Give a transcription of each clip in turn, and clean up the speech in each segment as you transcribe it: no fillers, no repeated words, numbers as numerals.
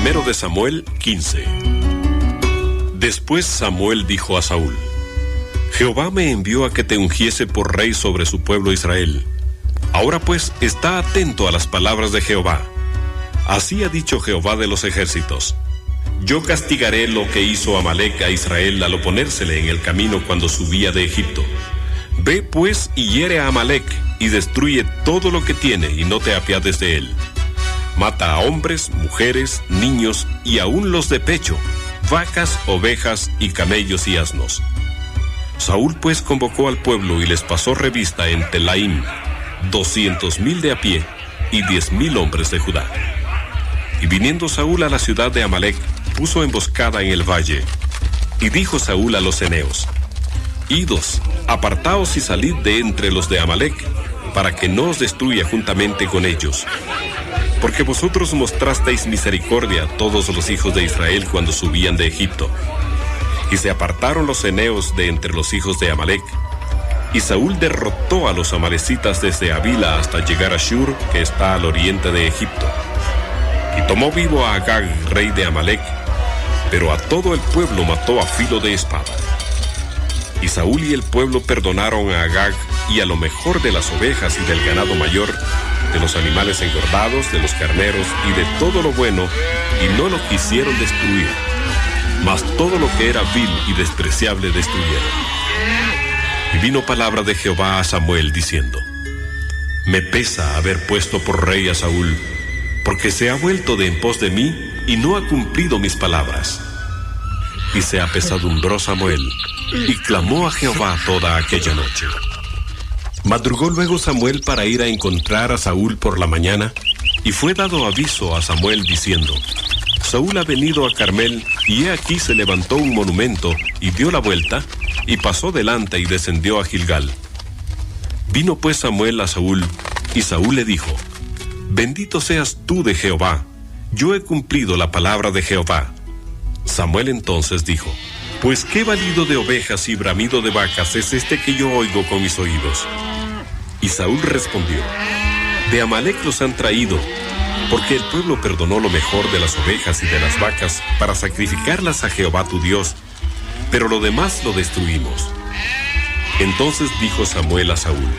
Primero de Samuel 15. Después Samuel dijo a Saúl: Jehová me envió a que te ungiese por rey sobre su pueblo Israel. Ahora pues, está atento a las palabras de Jehová. Así ha dicho Jehová de los ejércitos: yo castigaré lo que hizo Amalec a Israel al oponérsele en el camino cuando subía de Egipto. Ve pues y hiere a Amalec, y destruye todo lo que tiene, y no te apiades de él. Mata a hombres, mujeres, niños, y aun los de pecho, vacas, ovejas, y camellos y asnos. Saúl pues convocó al pueblo y les pasó revista en Telaim, 200,000 de a pie, y 10,000 hombres de Judá. Y viniendo Saúl a la ciudad de Amalec, puso emboscada en el valle. Y dijo Saúl a los eneos: Idos, apartaos y salid de entre los de Amalec, para que no os destruya juntamente con ellos. Porque vosotros mostrasteis misericordia a todos los hijos de Israel cuando subían de Egipto. Y se apartaron los eneos de entre los hijos de Amalec. Y Saúl derrotó a los amalecitas desde Avila hasta llegar a Shur, que está al oriente de Egipto. Y tomó vivo a Agag, rey de Amalec, pero a todo el pueblo mató a filo de espada. Y Saúl y el pueblo perdonaron a Agag y a lo mejor de las ovejas y del ganado mayor, de los animales engordados, de los carneros y de todo lo bueno, y no lo quisieron destruir, mas todo lo que era vil y despreciable destruyeron. Y vino palabra de Jehová a Samuel diciendo: me pesa haber puesto por rey a Saúl, porque se ha vuelto de en pos de mí y no ha cumplido mis palabras. Y se apesadumbró Samuel y clamó a Jehová toda aquella noche. Madrugó luego Samuel para ir a encontrar a Saúl por la mañana, y fue dado aviso a Samuel diciendo: Saúl ha venido a Carmel, y he aquí se levantó un monumento, y dio la vuelta, y pasó delante y descendió a Gilgal. Vino pues Samuel a Saúl, y Saúl le dijo: bendito seas tú de Jehová, yo he cumplido la palabra de Jehová. Samuel entonces dijo: pues qué balido de ovejas y bramido de vacas es este que yo oigo con mis oídos. Y Saúl respondió: de Amalec los han traído, porque el pueblo perdonó lo mejor de las ovejas y de las vacas para sacrificarlas a Jehová tu Dios, pero lo demás lo destruimos. Entonces dijo Samuel a Saúl: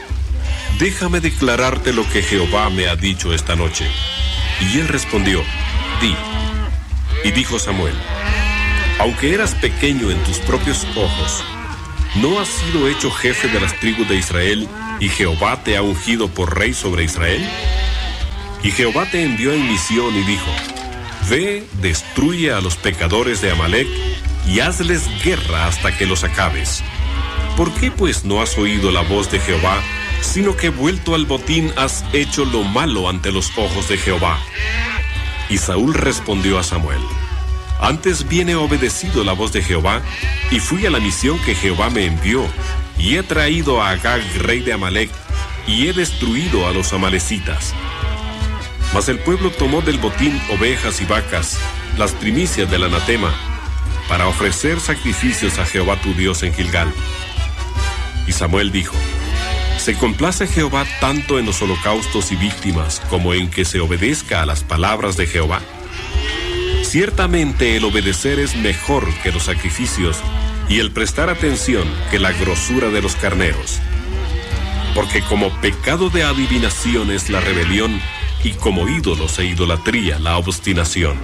déjame declararte lo que Jehová me ha dicho esta noche. Y él respondió: di. Y dijo Samuel: aunque eras pequeño en tus propios ojos, ¿no has sido hecho jefe de las tribus de Israel, y Jehová te ha ungido por rey sobre Israel? Y Jehová te envió en misión y dijo: ve, destruye a los pecadores de Amalec, y hazles guerra hasta que los acabes. ¿Por qué pues no has oído la voz de Jehová, sino que vuelto al botín has hecho lo malo ante los ojos de Jehová? Y Saúl respondió a Samuel: antes bien he obedecido la voz de Jehová, y fui a la misión que Jehová me envió, y he traído a Agag, rey de Amalec, y he destruido a los amalecitas. Mas el pueblo tomó del botín ovejas y vacas, las primicias del anatema, para ofrecer sacrificios a Jehová tu Dios en Gilgal. Y Samuel dijo: ¿se complace Jehová tanto en los holocaustos y víctimas como en que se obedezca a las palabras de Jehová? Ciertamente el obedecer es mejor que los sacrificios, y el prestar atención que la grosura de los carneros. Porque como pecado de adivinación es la rebelión, y como ídolos e idolatría la obstinación.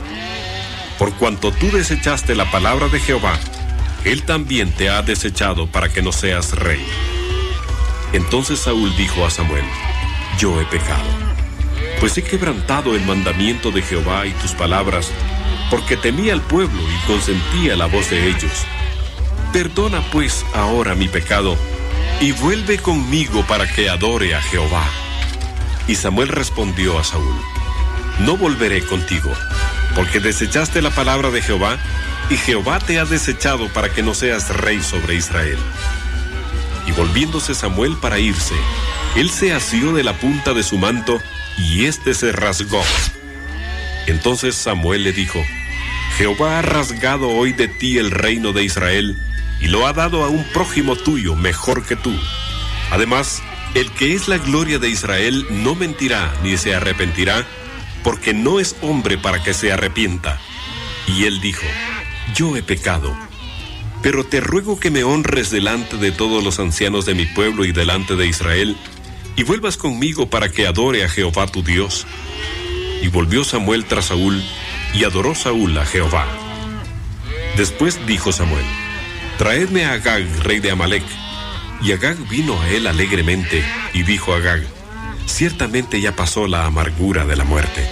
Por cuanto tú desechaste la palabra de Jehová, él también te ha desechado para que no seas rey. Entonces Saúl dijo a Samuel: yo he pecado, pues he quebrantado el mandamiento de Jehová y tus palabras, porque temía al pueblo y consentía la voz de ellos. Perdona pues ahora mi pecado, y vuelve conmigo para que adore a Jehová. Y Samuel respondió a Saúl: no volveré contigo, porque desechaste la palabra de Jehová, y Jehová te ha desechado para que no seas rey sobre Israel. Y volviéndose Samuel para irse, él se asió de la punta de su manto, y éste se rasgó. Entonces Samuel le dijo: Jehová ha rasgado hoy de ti el reino de Israel, y lo ha dado a un prójimo tuyo mejor que tú. Además, el que es la gloria de Israel no mentirá ni se arrepentirá, porque no es hombre para que se arrepienta. Y él dijo: yo he pecado, pero te ruego que me honres delante de todos los ancianos de mi pueblo y delante de Israel, y vuelvas conmigo para que adore a Jehová tu Dios. Y volvió Samuel tras Saúl, y adoró Saúl a Jehová. Después dijo Samuel: traedme a Agag, rey de Amalec. Y Agag vino a él alegremente, y dijo a Agag: ciertamente ya pasó la amargura de la muerte.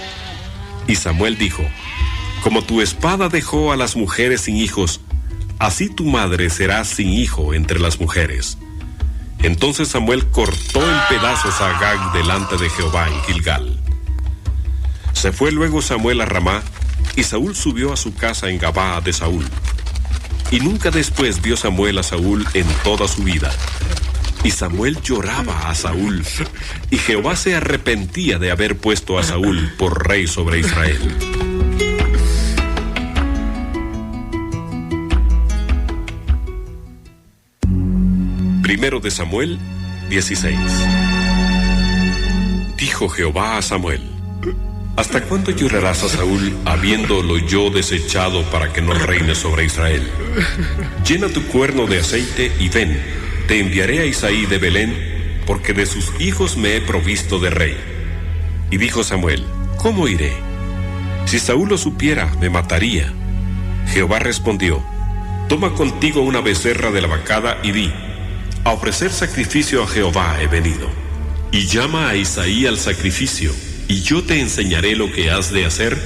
Y Samuel dijo: como tu espada dejó a las mujeres sin hijos, así tu madre será sin hijo entre las mujeres. Entonces Samuel cortó en pedazos a Agag delante de Jehová en Gilgal. Se fue luego Samuel a Ramá, y Saúl subió a su casa en Gabaa de Saúl. Y nunca después vio Samuel a Saúl en toda su vida. Y Samuel lloraba a Saúl, y Jehová se arrepentía de haber puesto a Saúl por rey sobre Israel. Primero de Samuel 16. Dijo Jehová a Samuel: ¿hasta cuándo llorarás a Saúl, habiéndolo yo desechado para que no reine sobre Israel? Llena tu cuerno de aceite y ven, te enviaré a Isaí de Belén, porque de sus hijos me he provisto de rey. Y dijo Samuel: ¿cómo iré? Si Saúl lo supiera, me mataría. Jehová respondió: toma contigo una becerra de la vacada y di: a ofrecer sacrificio a Jehová he venido. Y llama a Isaí al sacrificio, y yo te enseñaré lo que has de hacer,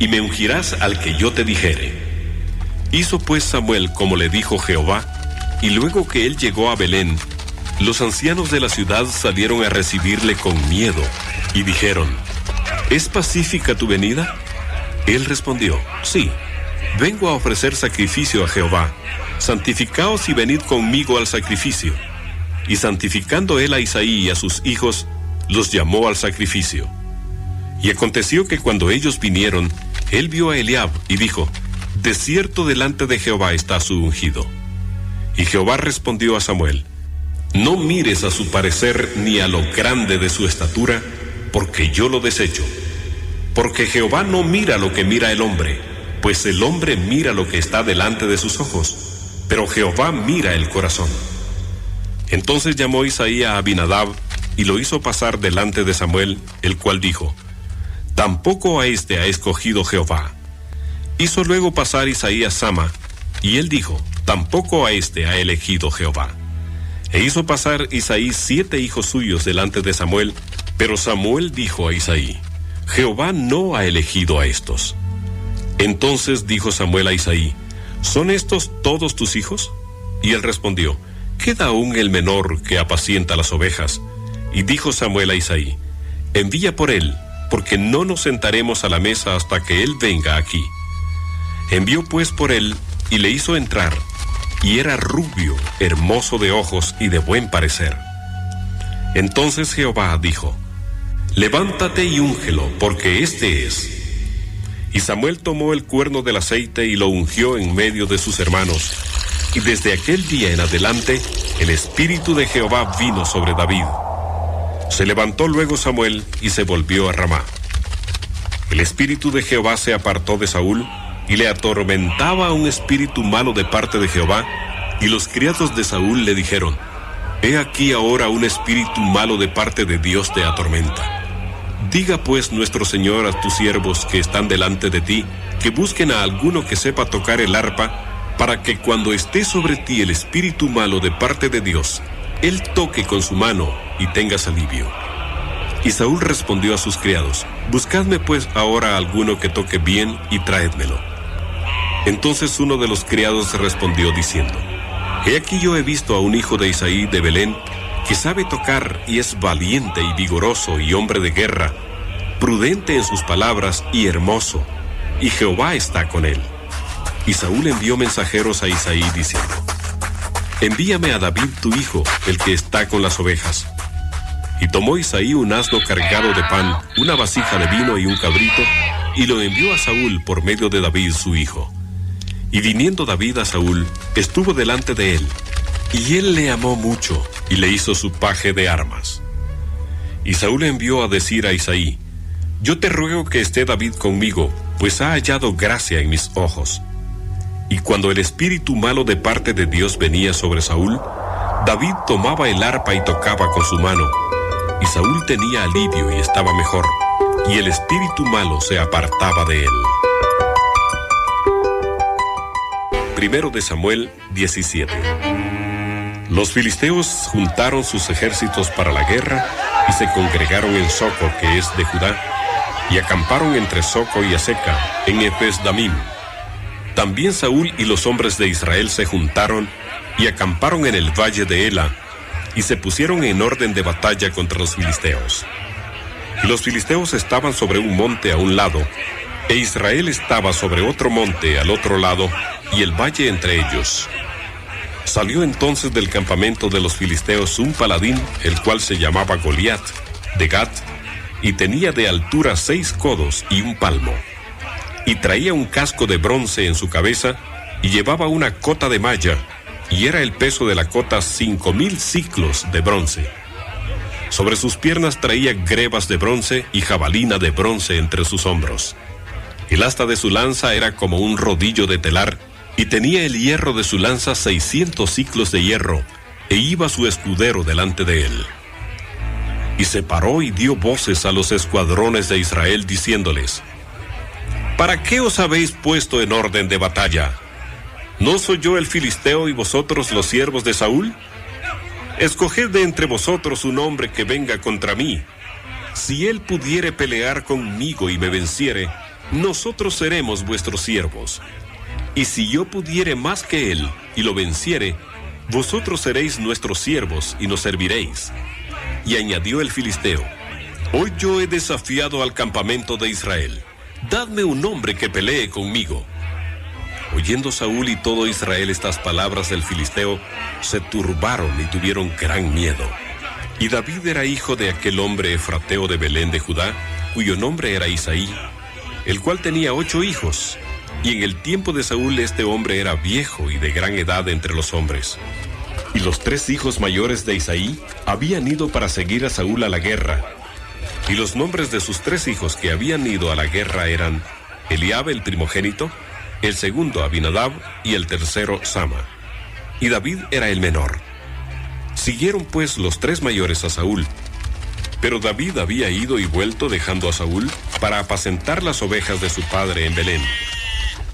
y me ungirás al que yo te dijere. Hizo pues Samuel como le dijo Jehová, y luego que él llegó a Belén, los ancianos de la ciudad salieron a recibirle con miedo, y dijeron: ¿es pacífica tu venida? Él respondió: sí, vengo a ofrecer sacrificio a Jehová. Santificaos y venid conmigo al sacrificio. Y santificando él a Isaí y a sus hijos, los llamó al sacrificio. Y aconteció que cuando ellos vinieron, él vio a Eliab y dijo: de cierto delante de Jehová está su ungido. Y Jehová respondió a Samuel: no mires a su parecer ni a lo grande de su estatura, porque yo lo desecho. Porque Jehová no mira lo que mira el hombre, pues el hombre mira lo que está delante de sus ojos, pero Jehová mira el corazón. Entonces llamó Isaí a Abinadab, y lo hizo pasar delante de Samuel, el cual dijo: tampoco a este ha escogido Jehová. Hizo luego pasar Isaí a Sama, y él dijo: tampoco a este ha elegido Jehová. E hizo pasar Isaí 7 hijos suyos delante de Samuel, pero Samuel dijo a Isaí: Jehová no ha elegido a estos. Entonces dijo Samuel a Isaí: ¿son estos todos tus hijos? Y él respondió: queda aún el menor que apacienta las ovejas. Y dijo Samuel a Isaí: envía por él, porque no nos sentaremos a la mesa hasta que él venga aquí. Envió pues por él, y le hizo entrar, y era rubio, hermoso de ojos y de buen parecer. Entonces Jehová dijo: levántate y úngelo, porque este es. Y Samuel tomó el cuerno del aceite y lo ungió en medio de sus hermanos. Y desde aquel día en adelante, el espíritu de Jehová vino sobre David. Se levantó luego Samuel y se volvió a Ramá. El espíritu de Jehová se apartó de Saúl, y le atormentaba un espíritu malo de parte de Jehová, y los criados de Saúl le dijeron: he aquí ahora un espíritu malo de parte de Dios te atormenta. Diga pues nuestro Señor a tus siervos que están delante de ti, que busquen a alguno que sepa tocar el arpa, para que cuando esté sobre ti el espíritu malo de parte de Dios, él toque con su mano y tengas alivio. Y Saúl respondió a sus criados: buscadme pues ahora a alguno que toque bien y traédmelo. Entonces uno de los criados respondió diciendo: he aquí yo he visto a un hijo de Isaí de Belén, que sabe tocar y es valiente y vigoroso y hombre de guerra, prudente en sus palabras y hermoso, y Jehová está con él. Y Saúl envió mensajeros a Isaí diciendo: envíame a David tu hijo, el que está con las ovejas. Y tomó Isaí un asno cargado de pan, una vasija de vino y un cabrito, y lo envió a Saúl por medio de David su hijo. Y viniendo David a Saúl, estuvo delante de él, y él le amó mucho, y le hizo su paje de armas. Y Saúl envió a decir a Isaí: yo te ruego que esté David conmigo, pues ha hallado gracia en mis ojos. Y cuando el espíritu malo de parte de Dios venía sobre Saúl, David tomaba el arpa y tocaba con su mano, y Saúl tenía alivio y estaba mejor, y el espíritu malo se apartaba de él. Primero de Samuel 17. Los filisteos juntaron sus ejércitos para la guerra y se congregaron en Soco, que es de Judá, y acamparon entre Soco y Aseca, en Efes-Damim. También Saúl y los hombres de Israel se juntaron y acamparon en el valle de Ela, y se pusieron en orden de batalla contra los filisteos. Y los filisteos estaban sobre un monte a un lado, e Israel estaba sobre otro monte al otro lado, y el valle entre ellos. Salió entonces del campamento de los filisteos un paladín, el cual se llamaba Goliat, de Gat, y tenía de altura 6 codos y un palmo. Y traía un casco de bronce en su cabeza, y llevaba una cota de malla, y era el peso de la cota 5,000 siclos de bronce. Sobre sus piernas traía grebas de bronce y jabalina de bronce entre sus hombros. El asta de su lanza era como un rodillo de telar, y tenía el hierro de su lanza 600 siclos de hierro, e iba su escudero delante de él. Y se paró y dio voces a los escuadrones de Israel, diciéndoles: ¿Para qué os habéis puesto en orden de batalla? ¿No soy yo el filisteo y vosotros los siervos de Saúl? Escoged de entre vosotros un hombre que venga contra mí. Si él pudiere pelear conmigo y me venciere, nosotros seremos vuestros siervos. Y si yo pudiere más que él y lo venciere, vosotros seréis nuestros siervos y nos serviréis. Y añadió el filisteo: Hoy yo he desafiado al campamento de Israel. Dadme un hombre que pelee conmigo. Oyendo Saúl y todo Israel estas palabras del filisteo, se turbaron y tuvieron gran miedo. Y David era hijo de aquel hombre efrateo de Belén de Judá, cuyo nombre era Isaí, el cual tenía 8 hijos. Y en el tiempo de Saúl este hombre era viejo y de gran edad entre los hombres. Y los 3 hijos mayores de Isaí habían ido para seguir a Saúl a la guerra. Y los nombres de sus 3 hijos que habían ido a la guerra eran Eliab el primogénito, el segundo Abinadab y el tercero Sama. Y David era el menor. Siguieron pues los 3 mayores a Saúl. Pero David había ido y vuelto dejando a Saúl para apacentar las ovejas de su padre en Belén.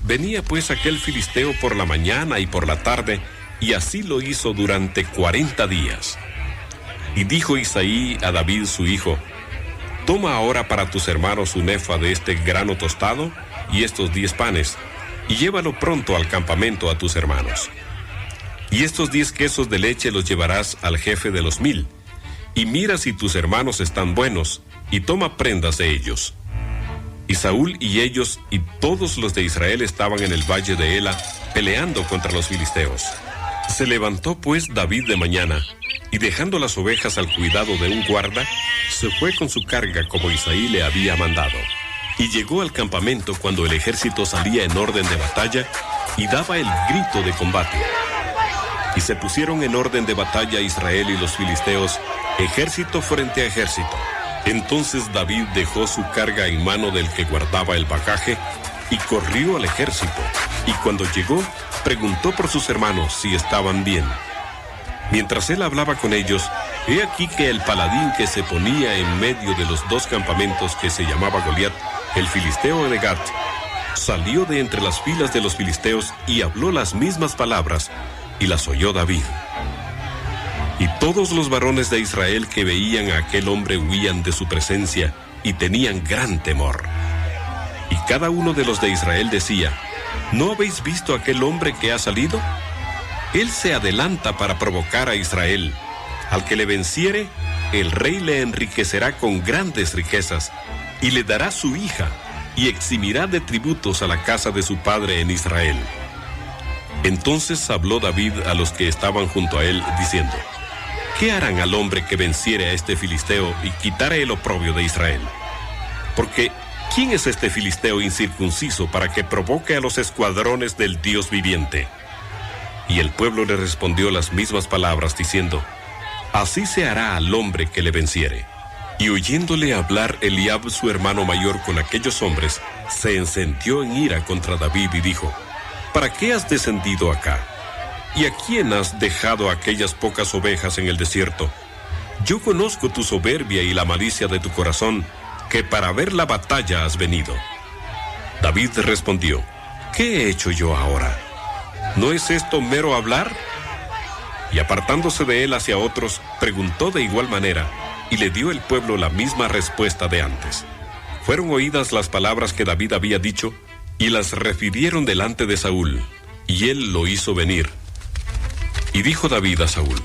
Venía pues aquel filisteo por la mañana y por la tarde, y así lo hizo durante 40 días. Y dijo Isaí a David su hijo: Toma ahora para tus hermanos un efa de este grano tostado y estos 10 panes, y llévalo pronto al campamento a tus hermanos. Y estos 10 quesos de leche los llevarás al jefe de los 1000, y mira si tus hermanos están buenos, y toma prendas de ellos. Y Saúl y ellos y todos los de Israel estaban en el valle de Ela, peleando contra los filisteos. Se levantó pues David de mañana, y dejando las ovejas al cuidado de un guarda, se fue con su carga como Isaí le había mandado. Y llegó al campamento cuando el ejército salía en orden de batalla, y daba el grito de combate. Y se pusieron en orden de batalla Israel y los filisteos, ejército frente a ejército. Entonces David dejó su carga en mano del que guardaba el bagaje, y corrió al ejército, y cuando llegó, preguntó por sus hermanos si estaban bien. Mientras él hablaba con ellos, he aquí que el paladín que se ponía en medio de los 2 campamentos, que se llamaba Goliat, el filisteo de Gat, salió de entre las filas de los filisteos y habló las mismas palabras, y las oyó David. Y todos los varones de Israel que veían a aquel hombre huían de su presencia y tenían gran temor. Y cada uno de los de Israel decía: ¿No habéis visto aquel hombre que ha salido? Él se adelanta para provocar a Israel. Al que le venciere, el rey le enriquecerá con grandes riquezas, y le dará su hija, y eximirá de tributos a la casa de su padre en Israel. Entonces habló David a los que estaban junto a él, diciendo: ¿Qué harán al hombre que venciere a este filisteo y quitare el oprobio de Israel? Porque, ¿quién es este filisteo incircunciso para que provoque a los escuadrones del Dios viviente? Y el pueblo le respondió las mismas palabras, diciendo: Así se hará al hombre que le venciere. Y oyéndole hablar Eliab, su hermano mayor, con aquellos hombres, se encendió en ira contra David y dijo: ¿Para qué has descendido acá? ¿Y a quién has dejado aquellas pocas ovejas en el desierto? Yo conozco tu soberbia y la malicia de tu corazón, que para ver la batalla has venido. David respondió: ¿Qué he hecho yo ahora? ¿No es esto mero hablar? Y apartándose de él hacia otros, preguntó de igual manera, y le dio el pueblo la misma respuesta de antes. Fueron oídas las palabras que David había dicho, y las refirieron delante de Saúl, y él lo hizo venir. Y dijo David a Saúl: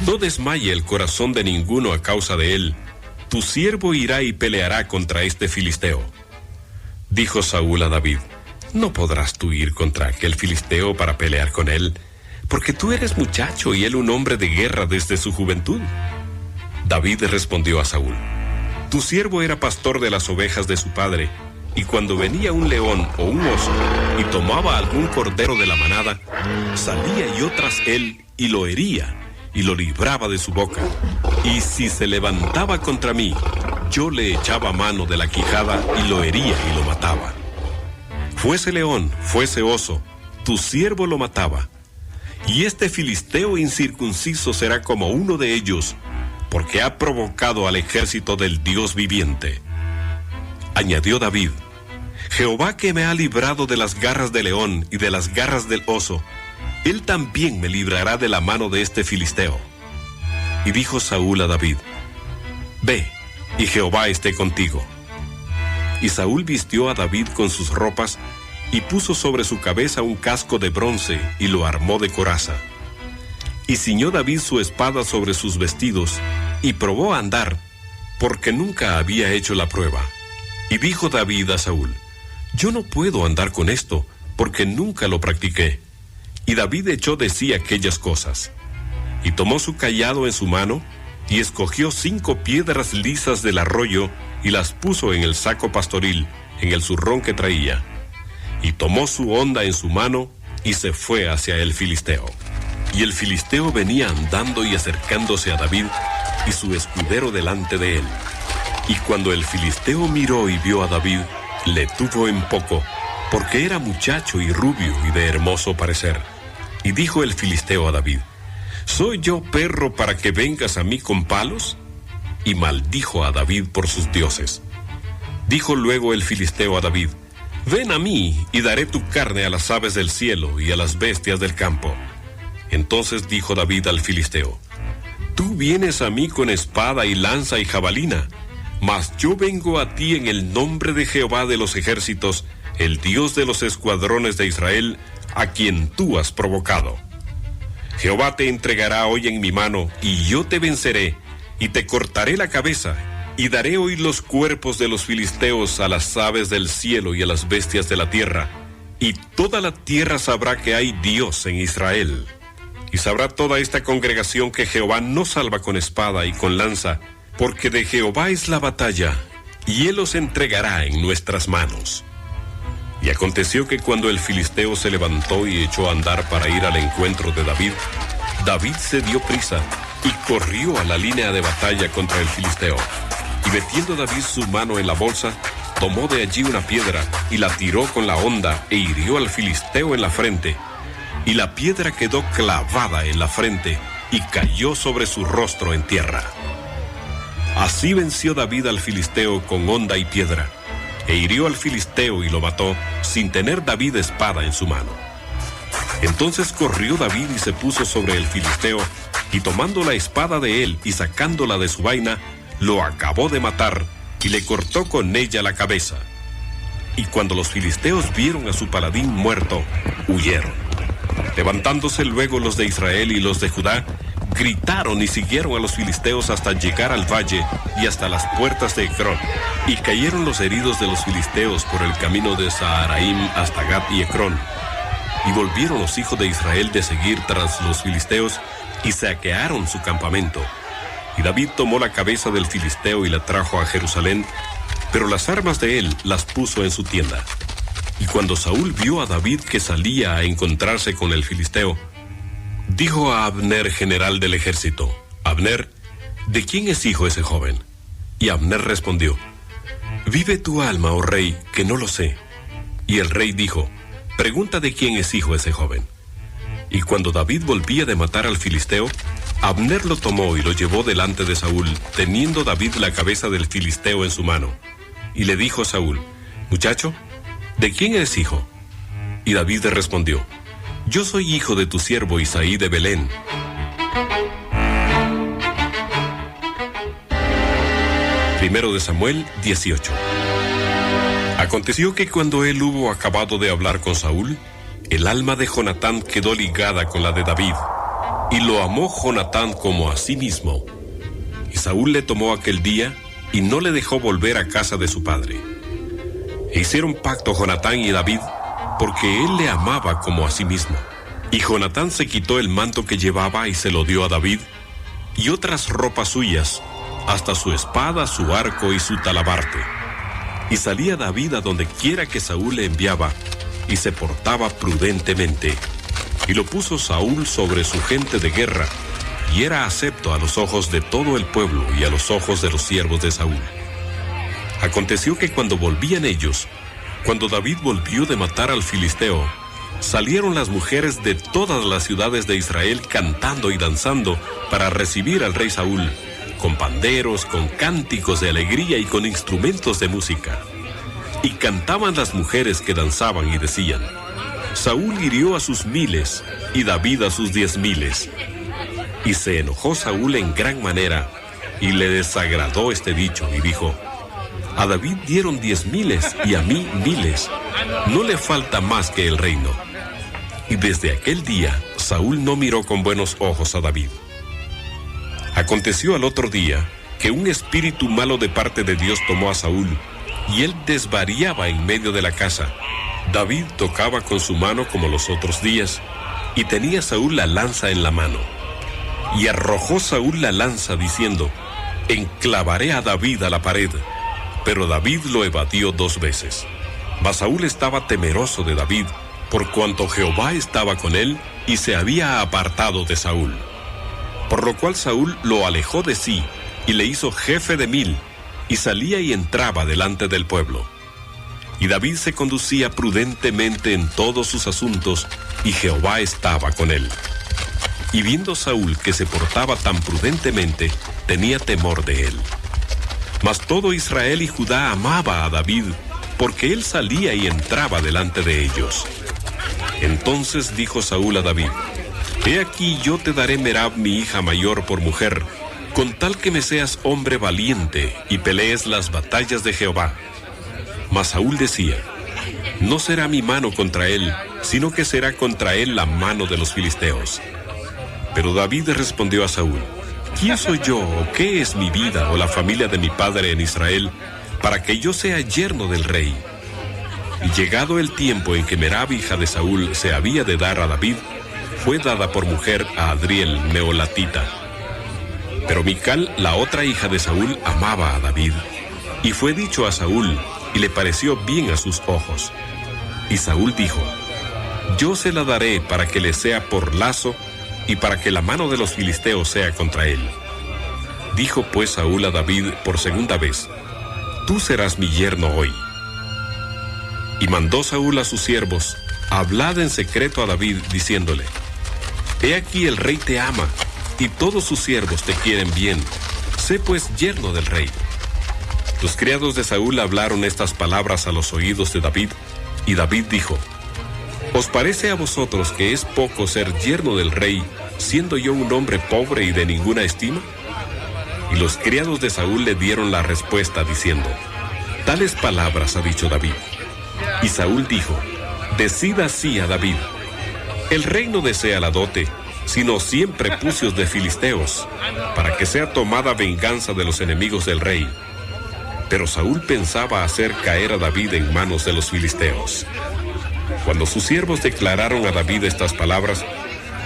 No desmaye el corazón de ninguno a causa de él. Tu siervo irá y peleará contra este filisteo. Dijo Saúl a David: No podrás tú ir contra aquel filisteo para pelear con él, porque tú eres muchacho y él un hombre de guerra desde su juventud. David respondió a Saúl: Tu siervo era pastor de las ovejas de su padre, y cuando venía un león o un oso y tomaba algún cordero de la manada, salía yo tras él y lo hería y lo libraba de su boca. Y si se levantaba contra mí, yo le echaba mano de la quijada y lo hería y lo mataba. Fuese león, fuese oso, tu siervo lo mataba. Y este filisteo incircunciso será como uno de ellos, porque ha provocado al ejército del Dios viviente. Añadió David: Jehová, que me ha librado de las garras del león y de las garras del oso, él también me librará de la mano de este filisteo. Y dijo Saúl a David: Ve, y Jehová esté contigo. Y Saúl vistió a David con sus ropas, y puso sobre su cabeza un casco de bronce, y lo armó de coraza. Y ciñó David su espada sobre sus vestidos, y probó a andar, porque nunca había hecho la prueba. Y dijo David a Saúl: Yo no puedo andar con esto, porque nunca lo practiqué. Y David echó de sí aquellas cosas. Y tomó su cayado en su mano, y escogió 5 piedras lisas del arroyo, y las puso en el saco pastoril, en el zurrón que traía. Y tomó su honda en su mano, y se fue hacia el filisteo. Y el filisteo venía andando y acercándose a David, y su escudero delante de él. Y cuando el filisteo miró y vio a David, le tuvo en poco, porque era muchacho y rubio y de hermoso parecer. Y dijo el filisteo a David: ¿Soy yo perro para que vengas a mí con palos? Y maldijo a David por sus dioses. Dijo luego el filisteo a David: Ven a mí, y daré tu carne a las aves del cielo y a las bestias del campo. Entonces dijo David al filisteo: Tú vienes a mí con espada y lanza y jabalina, mas yo vengo a ti en el nombre de Jehová de los ejércitos, el Dios de los escuadrones de Israel, a quien tú has provocado. Jehová te entregará hoy en mi mano, y yo te venceré, y te cortaré la cabeza, y daré hoy los cuerpos de los filisteos a las aves del cielo y a las bestias de la tierra, y toda la tierra sabrá que hay Dios en Israel. Y sabrá toda esta congregación que Jehová no salva con espada y con lanza, porque de Jehová es la batalla, y él los entregará en nuestras manos. Y aconteció que cuando el filisteo se levantó y echó a andar para ir al encuentro de David, David se dio prisa y corrió a la línea de batalla contra el filisteo. Y metiendo David su mano en la bolsa, tomó de allí una piedra y la tiró con la honda e hirió al filisteo en la frente. Y la piedra quedó clavada en la frente y cayó sobre su rostro en tierra. Así venció David al filisteo con honda y piedra, e hirió al filisteo y lo mató, sin tener David espada en su mano. Entonces corrió David y se puso sobre el filisteo, y tomando la espada de él y sacándola de su vaina, lo acabó de matar, y le cortó con ella la cabeza. Y cuando los filisteos vieron a su paladín muerto, huyeron. Levantándose luego los de Israel y los de Judá, gritaron y siguieron a los filisteos hasta llegar al valle y hasta las puertas de Ecrón. Y cayeron los heridos de los filisteos por el camino de Saharaim hasta Gat y Ecrón. Y volvieron los hijos de Israel de seguir tras los filisteos y saquearon su campamento. Y David tomó la cabeza del filisteo y la trajo a Jerusalén, pero las armas de él las puso en su tienda. Y cuando Saúl vio a David que salía a encontrarse con el filisteo, dijo a Abner, general del ejército: Abner, ¿de quién es hijo ese joven? Y Abner respondió: «Vive tu alma, oh rey, que no lo sé». Y el rey dijo: «Pregunta de quién es hijo ese joven». Y cuando David volvía de matar al filisteo, Abner lo tomó y lo llevó delante de Saúl, teniendo David la cabeza del filisteo en su mano. Y le dijo Saúl: «Muchacho, ¿de quién eres hijo?». Y David le respondió: «Yo soy hijo de tu siervo Isaí de Belén». Primero de Samuel 18. Aconteció que cuando él hubo acabado de hablar con Saúl, el alma de Jonatán quedó ligada con la de David, y lo amó Jonatán como a sí mismo. Y Saúl le tomó aquel día y no le dejó volver a casa de su padre. E hicieron pacto Jonatán y David, porque él le amaba como a sí mismo. Y Jonatán se quitó el manto que llevaba y se lo dio a David, y otras ropas suyas, hasta su espada, su arco y su talabarte. Y salía David a donde quiera que Saúl le enviaba, y se portaba prudentemente. Y lo puso Saúl sobre su gente de guerra, y era acepto a los ojos de todo el pueblo y a los ojos de los siervos de Saúl. Aconteció que cuando volvían ellos, cuando David volvió de matar al filisteo, salieron las mujeres de todas las ciudades de Israel cantando y danzando para recibir al rey Saúl, con panderos, con cánticos de alegría y con instrumentos de música. Y cantaban las mujeres que danzaban y decían: Saúl hirió a sus 1000 y David a sus 10,000. Y se enojó Saúl en gran manera y le desagradó este dicho y dijo: a David dieron 10,000 y a mí 1,000. No le falta más que el reino. Y desde aquel día Saúl no miró con buenos ojos a David. Aconteció al otro día que un espíritu malo de parte de Dios tomó a Saúl, y él desvariaba en medio de la casa. David tocaba con su mano como los otros días, y tenía Saúl la lanza en la mano. Y arrojó Saúl la lanza diciendo: enclavaré a David a la pared. Pero David lo evadió 2 veces. Mas Saúl estaba temeroso de David, por cuanto Jehová estaba con él, y se había apartado de Saúl. Por lo cual Saúl lo alejó de sí, y le hizo jefe de 1000, y salía y entraba delante del pueblo. Y David se conducía prudentemente en todos sus asuntos, y Jehová estaba con él. Y viendo Saúl que se portaba tan prudentemente, tenía temor de él. Mas todo Israel y Judá amaba a David, porque él salía y entraba delante de ellos. Entonces dijo Saúl a David: he aquí yo te daré Merab mi hija mayor por mujer, con tal que me seas hombre valiente y pelees las batallas de Jehová. Mas Saúl decía: no será mi mano contra él, sino que será contra él la mano de los filisteos. Pero David respondió a Saúl: ¿quién soy yo, o qué es mi vida, o la familia de mi padre en Israel, para que yo sea yerno del rey? Y llegado el tiempo en que Merab, hija de Saúl, se había de dar a David, fue dada por mujer a Adriel, meolatita. Pero Mical, la otra hija de Saúl, amaba a David, y fue dicho a Saúl, y le pareció bien a sus ojos. Y Saúl dijo: yo se la daré para que le sea por lazo, y para que la mano de los filisteos sea contra él. Dijo pues Saúl a David por segunda vez: tú serás mi yerno hoy. Y mandó Saúl a sus siervos: hablad en secreto a David, diciéndole: he aquí el rey te ama, y todos sus siervos te quieren bien. Sé pues yerno del rey. Los criados de Saúl hablaron estas palabras a los oídos de David, y David dijo: ¿os parece a vosotros que es poco ser yerno del rey, siendo yo un hombre pobre y de ninguna estima? Y los criados de Saúl le dieron la respuesta diciendo: tales palabras ha dicho David. Y Saúl dijo: decid así a David: el rey no desea la dote, sino 100 prepucios de filisteos, para que sea tomada venganza de los enemigos del rey. Pero Saúl pensaba hacer caer a David en manos de los filisteos. Cuando sus siervos declararon a David estas palabras,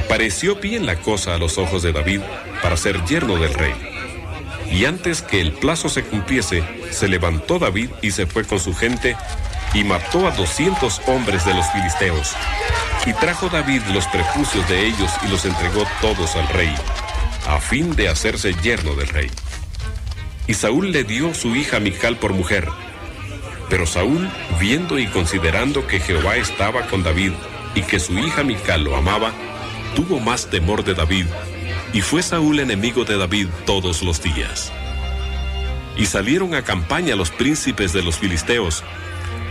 pareció bien la cosa a los ojos de David para ser yerno del rey. Y antes que el plazo se cumpliese, se levantó David y se fue con su gente, y mató a 200 hombres de los filisteos. Y trajo David los prepucios de ellos y los entregó todos al rey, a fin de hacerse yerno del rey. y Saúl le dio su hija Mical por mujer. Pero Saúl, viendo y considerando que Jehová estaba con David y que su hija Mical lo amaba, tuvo más temor de David, y fue Saúl enemigo de David todos los días. Y salieron a campaña los príncipes de los filisteos,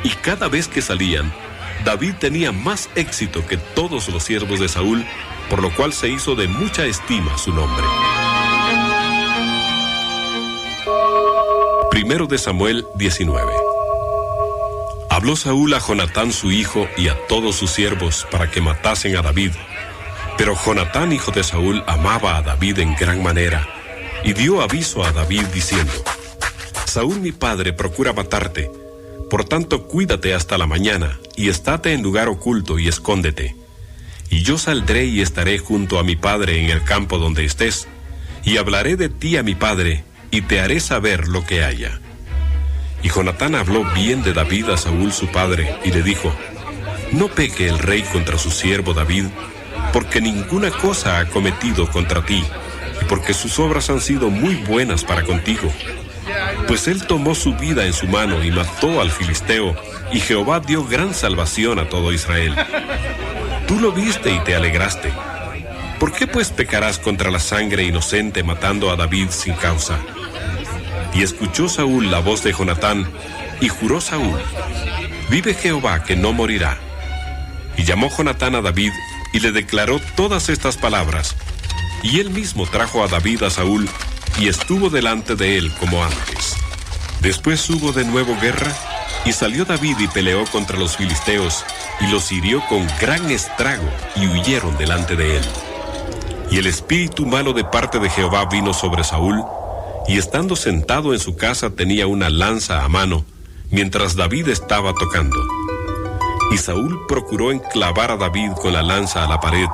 y cada vez que salían, David tenía más éxito que todos los siervos de Saúl, por lo cual se hizo de mucha estima su nombre. Primero de Samuel 19. Habló Saúl a Jonatán su hijo y a todos sus siervos para que matasen a David. Pero Jonatán, hijo de Saúl, amaba a David en gran manera, y dio aviso a David diciendo: Saúl mi padre procura matarte, por tanto cuídate hasta la mañana, y estate en lugar oculto y escóndete. Y yo saldré y estaré junto a mi padre en el campo donde estés, y hablaré de ti a mi padre, y te haré saber lo que haya. Y Jonatán habló bien de David a Saúl su padre, y le dijo: No peque el rey contra su siervo David, porque ninguna cosa ha cometido contra ti, y porque sus obras han sido muy buenas para contigo. Pues él tomó su vida en su mano y mató al filisteo, y Jehová dio gran salvación a todo Israel. Tú lo viste y te alegraste. ¿Por qué pues pecarás contra la sangre inocente matando a David sin causa? Y escuchó Saúl la voz de Jonatán, y juró Saúl: Vive Jehová que no morirá. Y llamó Jonatán a David, y le declaró todas estas palabras. Y él mismo trajo a David a Saúl, y estuvo delante de él como antes. Después hubo de nuevo guerra, y salió David y peleó contra los filisteos, y los hirió con gran estrago, y huyeron delante de él. Y el espíritu malo de parte de Jehová vino sobre Saúl, y estando sentado en su casa tenía una lanza a mano, mientras David estaba tocando. Y Saúl procuró enclavar a David con la lanza a la pared,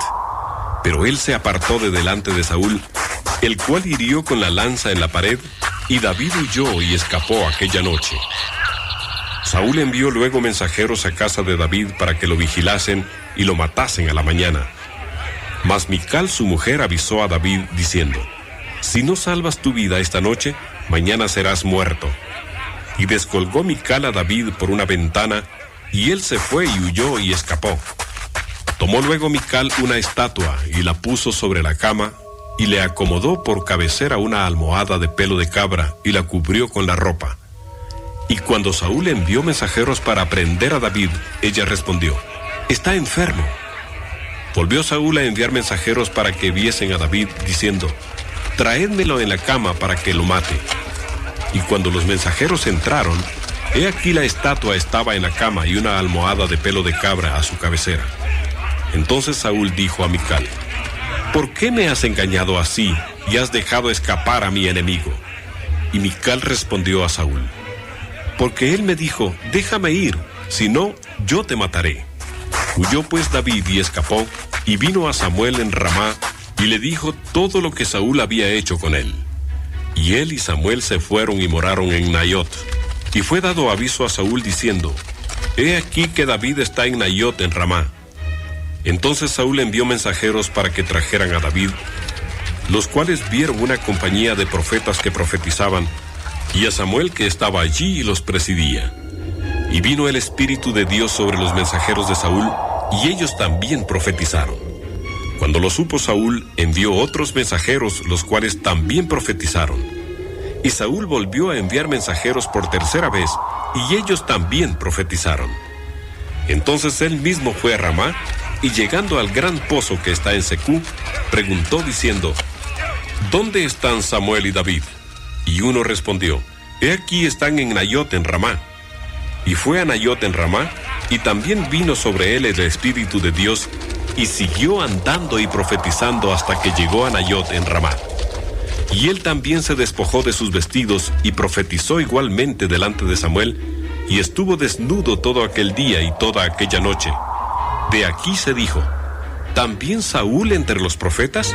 pero él se apartó de delante de Saúl, el cual hirió con la lanza en la pared, y David huyó y escapó aquella noche. Saúl envió luego mensajeros a casa de David para que lo vigilasen y lo matasen a la mañana. Mas Mical su mujer avisó a David diciendo: Si no salvas tu vida esta noche, mañana serás muerto. Y descolgó Mical a David por una ventana, y él se fue y huyó y escapó. Tomó luego Mical una estatua y la puso sobre la cama, y le acomodó por cabecera una almohada de pelo de cabra, y la cubrió con la ropa. Y cuando Saúl envió mensajeros para prender a David, ella respondió: Está enfermo. Volvió Saúl a enviar mensajeros para que viesen a David, diciendo: Traédmelo en la cama para que lo mate. Y cuando los mensajeros entraron, he aquí la estatua estaba en la cama y una almohada de pelo de cabra a su cabecera. Entonces Saúl dijo a Mical: ¿Por qué me has engañado así y has dejado escapar a mi enemigo? Y Mical respondió a Saúl: Porque él me dijo: Déjame ir, si no, yo te mataré. Huyó pues David y escapó, y vino a Samuel en Ramá, y le dijo todo lo que Saúl había hecho con él. Y él y Samuel se fueron y moraron en Naiot. Y fue dado aviso a Saúl diciendo: He aquí que David está en Naiot en Ramá. Entonces Saúl envió mensajeros para que trajeran a David, los cuales vieron una compañía de profetas que profetizaban, y a Samuel que estaba allí y los presidía. Y vino el Espíritu de Dios sobre los mensajeros de Saúl, y ellos también profetizaron. Cuando lo supo Saúl, envió otros mensajeros, los cuales también profetizaron. Y Saúl volvió a enviar mensajeros por tercera vez, y ellos también profetizaron. Entonces él mismo fue a Ramá, y llegando al gran pozo que está en Secú, preguntó diciendo: ¿Dónde están Samuel y David? Y uno respondió: He aquí están en Naiot en Ramá. Y fue a Naiot en Ramá, y también vino sobre él el Espíritu de Dios, y siguió andando y profetizando hasta que llegó a Naiot en Ramá. Y él también se despojó de sus vestidos, y profetizó igualmente delante de Samuel, y estuvo desnudo todo aquel día y toda aquella noche. De aquí se dijo: ¿También Saúl entre los profetas?